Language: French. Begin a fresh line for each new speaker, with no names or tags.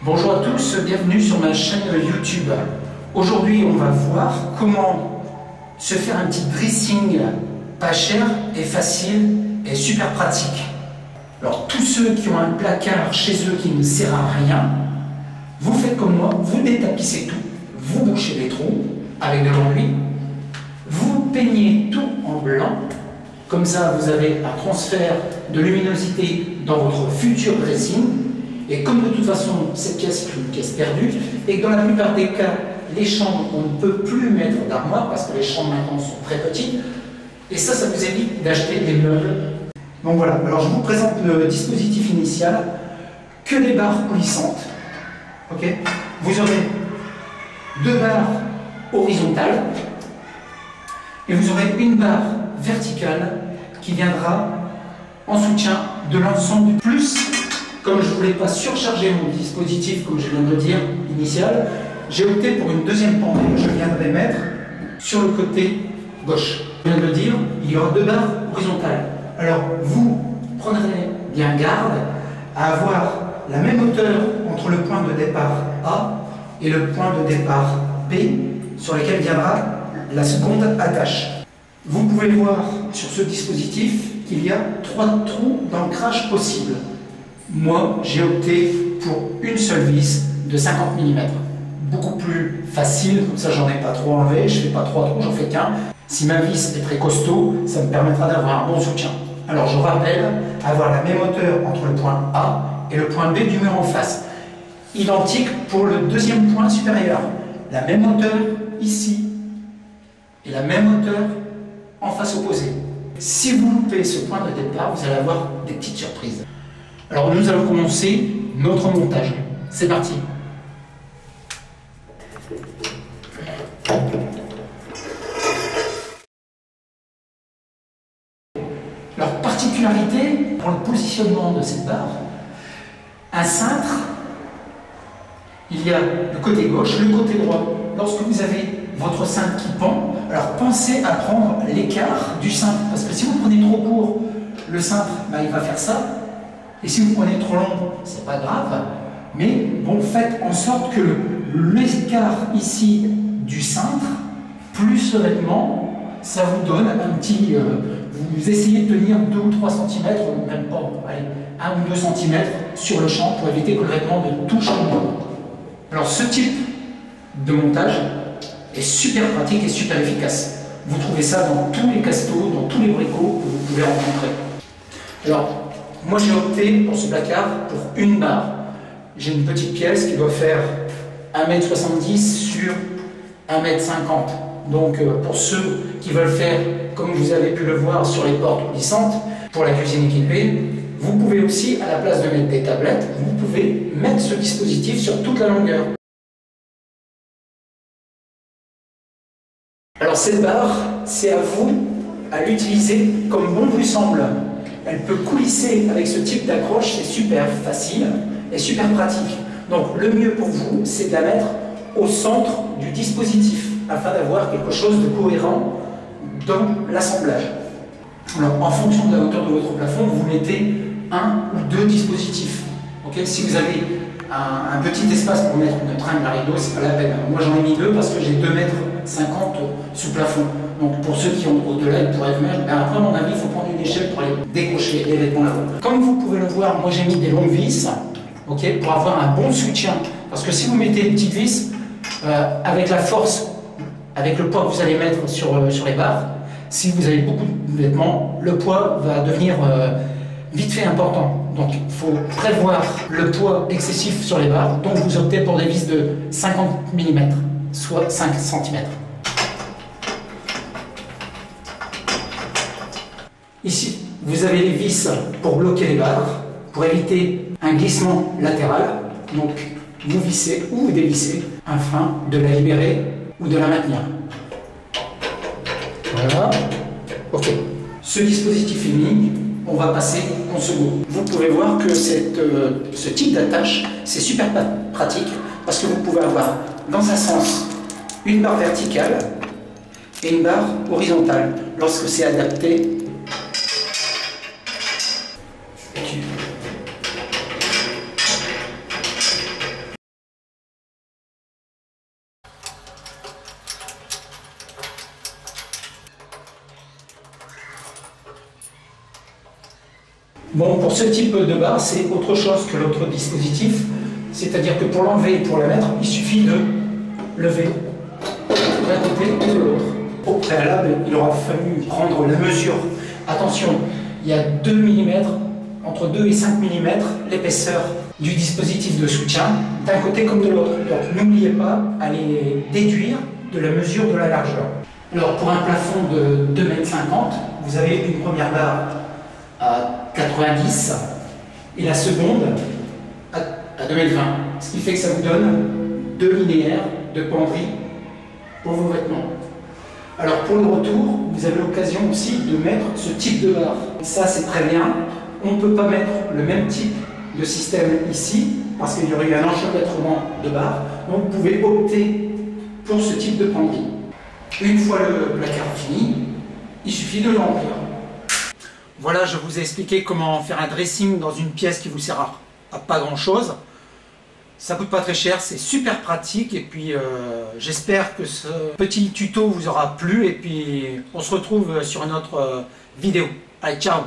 Bonjour à tous, bienvenue sur ma chaîne YouTube. Aujourd'hui, on va voir comment se faire un petit dressing pas cher et facile et super pratique. Alors, tous ceux qui ont un placard chez eux qui ne sert à rien, vous faites comme moi, vous détapissez tout, vous bouchez les trous avec de l'enduit, vous peignez tout en blanc, comme ça vous avez un transfert de luminosité dans votre futur dressing. Et comme de toute façon, cette pièce est une pièce perdue, et que dans la plupart des cas, les chambres, on ne peut plus mettre d'armoire parce que les chambres maintenant sont très petites, et ça vous évite d'acheter des meubles. Donc voilà, alors je vous présente le dispositif initial, que des barres coulissantes. Okay. Vous aurez deux barres horizontales, et vous aurez une barre verticale qui viendra en soutien de l'ensemble du plus. Comme je ne voulais pas surcharger mon dispositif, comme je viens de le dire, initial, j'ai opté pour une deuxième pendule que je viendrai mettre sur le côté gauche. Je viens de le dire, il y aura deux barres horizontales. Alors, vous prendrez bien garde à avoir la même hauteur entre le point de départ A et le point de départ B, sur lequel viendra la seconde attache. Vous pouvez voir sur ce dispositif qu'il y a 3 trous d'ancrage possibles. Moi, j'ai opté pour une seule vis de 50 mm. Beaucoup plus facile, comme ça j'en ai pas trop enlevé, je fais pas 3 trous, j'en fais qu'un. Si ma vis est très costaud, ça me permettra d'avoir un bon soutien. Alors je rappelle, avoir la même hauteur entre le point A et le point B du mur en face. Identique pour le deuxième point supérieur. La même hauteur ici et la même hauteur en face opposée. Si vous loupez ce point de départ, vous allez avoir des petites surprises. Alors nous allons commencer notre montage. C'est parti. Alors particularité pour le positionnement de cette barre, un cintre, il y a le côté gauche, le côté droit. Lorsque vous avez votre cintre qui pend, alors pensez à prendre l'écart du cintre, parce que si vous prenez trop court, le cintre, il va faire ça. Et si vous prenez trop long, c'est pas grave, mais bon, faites en sorte que l'écart ici du cintre, plus sereinement, ça vous donne un petit. Vous essayez de tenir 2 ou 3 cm, même pas, allez, 1 ou 2 cm sur le champ pour éviter que le vêtement ne touche le mur. Alors ce type de montage est super pratique et super efficace. Vous trouvez ça dans tous les castos, dans tous les bricots que vous pouvez rencontrer. Alors, moi j'ai opté pour ce placard pour une barre. J'ai une petite pièce qui doit faire 1,70 m sur 1,50 m. Donc pour ceux qui veulent faire, comme vous avez pu le voir sur les portes coulissantes, pour la cuisine équipée, vous pouvez aussi, à la place de mettre des tablettes, vous pouvez mettre ce dispositif sur toute la longueur. Alors cette barre, c'est à vous à l'utiliser comme bon vous semble. Elle peut coulisser avec ce type d'accroche, c'est super facile et super pratique. Donc le mieux pour vous, c'est de la mettre au centre du dispositif, afin d'avoir quelque chose de cohérent dans l'assemblage. Alors en fonction de la hauteur de votre plafond, vous mettez 1 ou 2 dispositifs. Okay, si vous avez un petit espace pour mettre une tringle à rideau, c'est pas la peine. Moi j'en ai mis 2 parce que j'ai 2,50 m sous plafond. Donc pour ceux qui ont au-delà, ils pourraient venir. Après, à mon avis, il faut prendre une échelle pour aller décrocher les vêtements là-haut. Comme vous pouvez le voir, moi j'ai mis des longues vis, okay, pour avoir un bon soutien. Parce que si vous mettez des petites vis, avec la force, avec le poids que vous allez mettre sur les barres, si vous avez beaucoup de vêtements, le poids va devenir vite fait important. Donc il faut prévoir le poids excessif sur les barres. Donc vous optez pour des vis de 50 mm, soit 5 cm. Ici, vous avez les vis pour bloquer les barres, pour éviter un glissement latéral. Donc, vous vissez ou vous dévissez afin de la libérer ou de la maintenir. Voilà. Ok. Ce dispositif est mis. On va passer en second. Vous pouvez voir que ce type d'attache, c'est super pratique parce que vous pouvez avoir dans un sens une barre verticale et une barre horizontale. Lorsque c'est adapté, Bon, pour ce type de barre, c'est autre chose que l'autre dispositif. C'est-à-dire que pour l'enlever et pour la mettre, il suffit de lever d'un côté et de l'autre. Au préalable, il aura fallu prendre la mesure. Attention, il y a 2 mm, entre 2 et 5 mm l'épaisseur du dispositif de soutien, d'un côté comme de l'autre. Donc n'oubliez pas à les déduire de la mesure de la largeur. Alors pour un plafond de 2,50 m, vous avez une première barre à 90 et la seconde à 2,20 m, ce qui fait que ça vous donne 2 linéaires de penderie pour vos vêtements. Alors pour le retour, vous avez l'occasion aussi de mettre ce type de barre. Ça c'est très bien, on ne peut pas mettre le même type de système ici, parce qu'il y aurait eu un enchevêtrement de barres, donc vous pouvez opter pour ce type de penderie. Une fois le placard fini, il suffit de le remplir. Voilà, je vous ai expliqué comment faire un dressing dans une pièce qui vous sert à pas grand chose. Ça coûte pas très cher, c'est super pratique et puis j'espère que ce petit tuto vous aura plu et puis on se retrouve sur une autre vidéo. Allez, ciao!